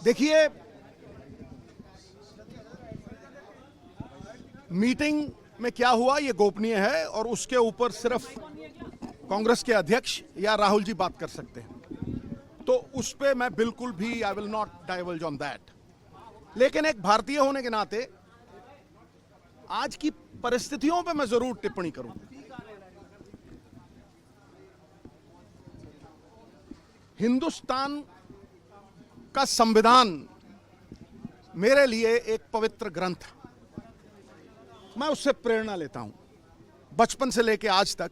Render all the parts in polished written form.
देखिए, मीटिंग में क्या हुआ ये गोपनीय है और उसके ऊपर सिर्फ कांग्रेस के अध्यक्ष या राहुल जी बात कर सकते हैं, तो उस पे मैं बिल्कुल भी I will not divulge on that. लेकिन एक भारतीय होने के नाते आज की परिस्थितियों पे मैं जरूर टिप्पणी करूंगा। हिंदुस्तान का संविधान मेरे लिए एक पवित्र ग्रंथ है। मैं उससे प्रेरणा लेता हूं। बचपन से लेकर आज तक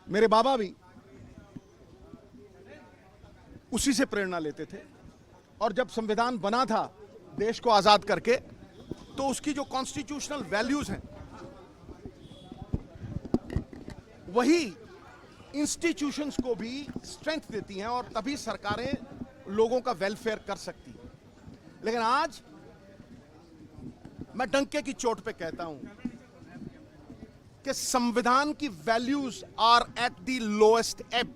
मेरे बाबा भी उसी से प्रेरणा लेते थे और जब संविधान बना था देश को आजाद करके, तो उसकी जो कॉन्स्टिट्यूशनल वैल्यूज हैं वही इंस्टीट्यूशंस को भी स्ट्रेंथ देती हैं और तभी सरकारें लोगों का वेलफेयर कर सकती हैं। लेकिन आज मैं डंके की चोट पे कहता हूं कि संविधान की values are at the lowest ebb.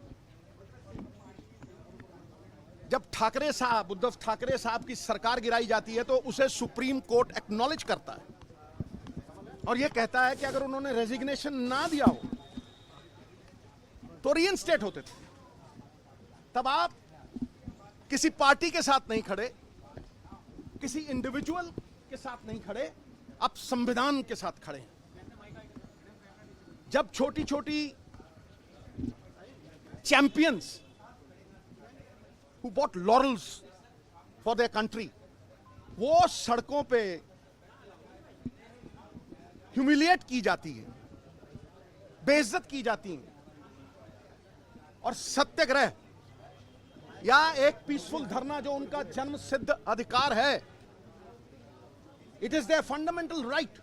जब ठाकरे साहब, उद्धव ठाकरे साहब की सरकार गिराई जाती है तो उसे सुप्रीम कोर्ट एक्नॉलेज करता है और यह कहता है कि अगर उन्होंने रेजिग्नेशन ना दिया हो तो रीइंस्टेट होते थे। तब आप किसी पार्टी के साथ नहीं खड़े, किसी इंडिविजुअल के साथ नहीं खड़े, आप संविधान के साथ खड़े हैं। जब छोटी छोटी champions who bought laurels for their country, वो सड़कों पे ह्यूमिलिएट की जाती है, बेइज्जत की जाती है, और सत्याग्रह या एक पीसफुल धरना जो उनका जन्म सिद्ध अधिकार है, it is there fundamental right,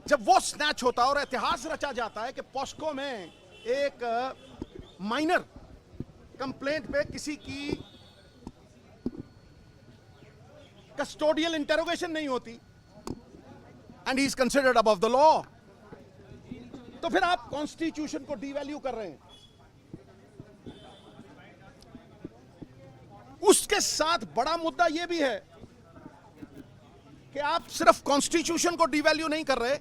जब वो स्नैच होता है और इतिहास रचा जाता है कि पॉस्को में एक माइनर कंप्लेंट पे किसी की कस्टोडियल इंटेरोगेशन नहीं होती and he is considered above the law, तो फिर आप कॉन्स्टिट्यूशन को डीवैल्यू कर रहे हैं। उसके साथ बड़ा मुद्दा यह भी है कि आप सिर्फ कॉन्स्टिट्यूशन को डीवैल्यू नहीं कर रहे,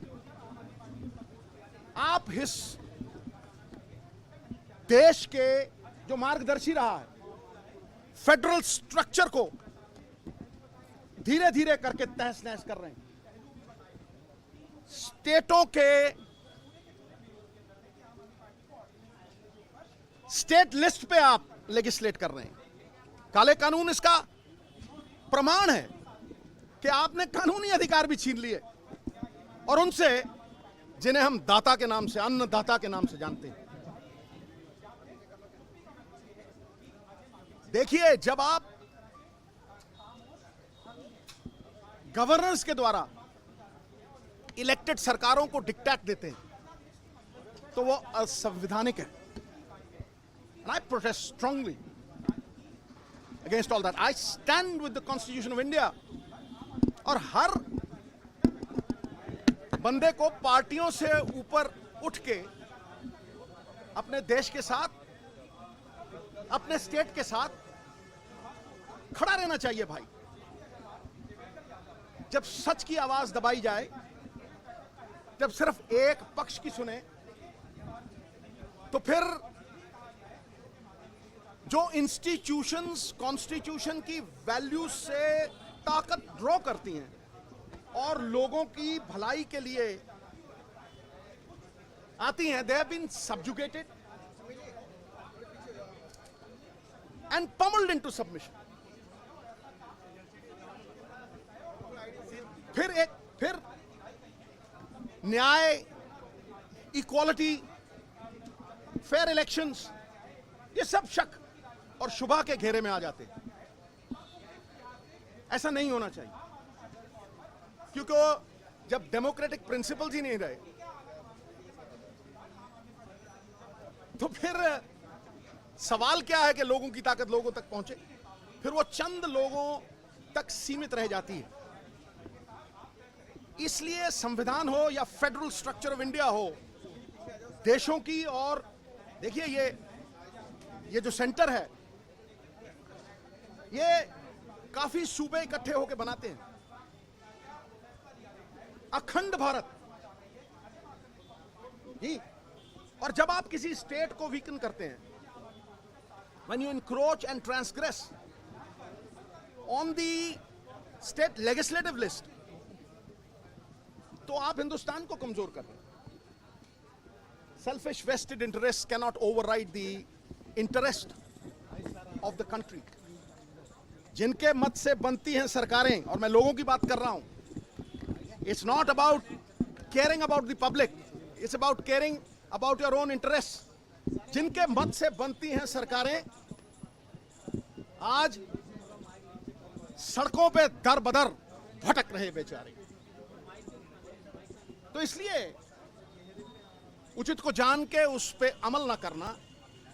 आप इस देश के जो मार्गदर्शी रहा है फेडरल स्ट्रक्चर को धीरे धीरे करके तहस नहस कर रहे हैं। स्टेटों के स्टेट लिस्ट पे आप लेजिस्लेट कर रहे हैं। काले कानून इसका प्रमाण है कि आपने कानूनी अधिकार भी छीन लिए और उनसे जिन्हें हम दाता के नाम से, अन्नदाता के नाम से जानते हैं। देखिए, जब आप गवर्नर्स के द्वारा इलेक्टेड सरकारों को डिक्टेट देते हैं तो वो असंवैधानिक है। And I protest strongly against all that. I stand with the Constitution of India. और हर बंदे को पार्टियों से ऊपर उठ के अपने देश के साथ, अपने स्टेट के साथ खड़ा रहना चाहिए भाई। जब सच की आवाज दबाई जाए, जब सिर्फ एक पक्ष की सुने, तो फिर जो इंस्टीट्यूशंस कॉन्स्टिट्यूशन की वैल्यूज से ताकत ड्रॉ करती हैं और लोगों की भलाई के लिए आती हैं, they have been subjugated and pummeled into submission. फिर न्याय, इक्वालिटी, फेयर इलेक्शंस, ये सब शक और शुभा के घेरे में आ जाते हैं। ऐसा नहीं होना चाहिए, क्योंकि जब डेमोक्रेटिक प्रिंसिपल्स ही नहीं रहे तो फिर सवाल क्या है कि लोगों की ताकत लोगों तक पहुंचे, फिर वो चंद लोगों तक सीमित रह जाती है। इसलिए संविधान हो या फेडरल स्ट्रक्चर ऑफ इंडिया हो, देशों की, और देखिए ये जो सेंटर है ये काफी सूबे इकट्ठे होकर बनाते हैं अखंड भारत जी। और जब आप किसी स्टेट को वीकन करते हैं, when you encroach and transgress on the state legislative list, तो आप हिंदुस्तान को कमजोर कर रहे हैं। Selfish vested interests cannot override the interest of the country. जिनके मत से बनती हैं सरकारें, और मैं लोगों की बात कर रहा हूं, it's not about caring about the public, it's about caring about your own interests. जिनके मत से बनती हैं सरकारें आज सड़कों पे दर बदर भटक रहे बेचारे। तो इसलिए उचित को जान के उस पे अमल ना करना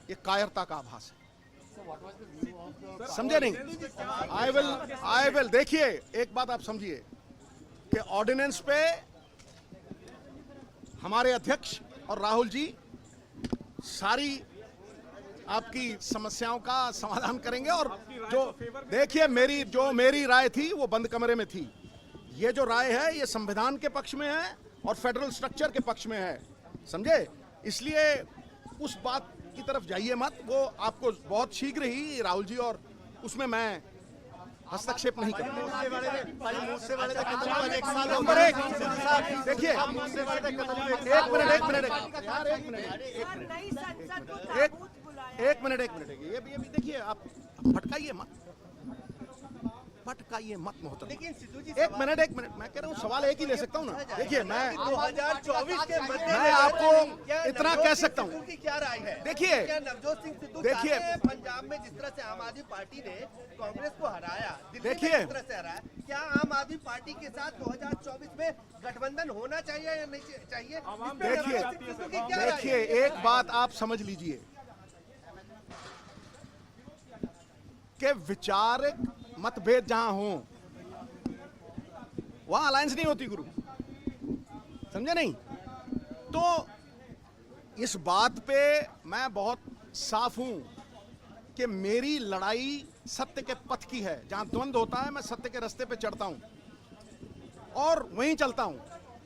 ये कायरता का आभास है। समझे नहीं? आई विल देखिए, एक बात आप समझिए कि ऑर्डिनेंस पे हमारे अध्यक्ष और राहुल जी सारी आपकी समस्याओं का समाधान करेंगे। और जो देखिए, मेरी राय थी वो बंद कमरे में थी। ये जो राय है ये संविधान के पक्ष में है और फेडरल स्ट्रक्चर के पक्ष में है, समझे? इसलिए उस बात की तरफ जाइए मत। वो आपको बहुत शीघ्र ही राहुल जी, और उसमें मैं हस्तक्षेप नहीं करूंगा। नंबर एक, देखिए, एक मिनट ये भी देखिए, आप भटकाइए मत मोहतरम। एक मिनट मैं कह रहा हूँ, सवाल एक ही ले सकता हूँ ना। देखिए, मैं 2024 के मैं आपको इतना कह सकता हूँ। क्या राय है? देखिए, नवजोत सिंह सिद्धू देखिए, पंजाब में जिस तरह से आम आदमी पार्टी ने कांग्रेस को हराया, दिल्ली में देखिए, जिस तरह से हराया, क्या आम आदमी पार्टी के साथ 2024 में गठबंधन होना चाहिए या नहीं चाहिए? देखिए, एक बात आप समझ लीजिए कि विचारिक मतभेद जहां हो वहां अलायंस नहीं होती गुरु, समझे नहीं? तो इस बात पे मैं बहुत साफ हूं कि मेरी लड़ाई सत्य के पथ की है। जहां द्वंद्व होता है मैं सत्य के रास्ते पे चढ़ता हूं और वहीं चलता हूं।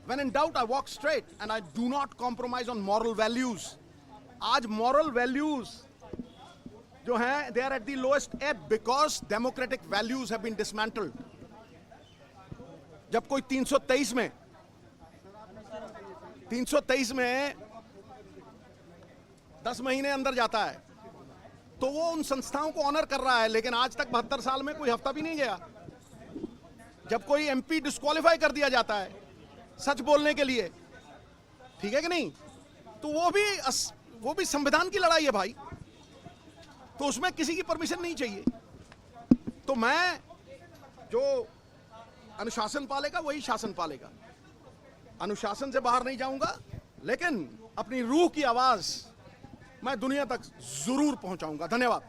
When in doubt I walk straight and I do not compromise on moral values. आज moral values जो हैं they are at the lowest ebb because democratic values have been dismantled. जब कोई 323 में 10 महीने अंदर जाता है तो वो उन संस्थाओं को ऑनर कर रहा है, लेकिन आज तक 72 साल में कोई हफ्ता भी नहीं गया। जब कोई एमपी डिस्क्वालीफाई कर दिया जाता है सच बोलने के लिए, ठीक है कि नहीं, तो वो भी संविधान की लड़ाई है भाई, तो उसमें किसी की परमिशन नहीं चाहिए। तो मैं जो अनुशासन पालेगा वही शासन पालेगा। अनुशासन से बाहर नहीं जाऊंगा, लेकिन अपनी रूह की आवाज मैं दुनिया तक जरूर पहुंचाऊंगा। धन्यवाद।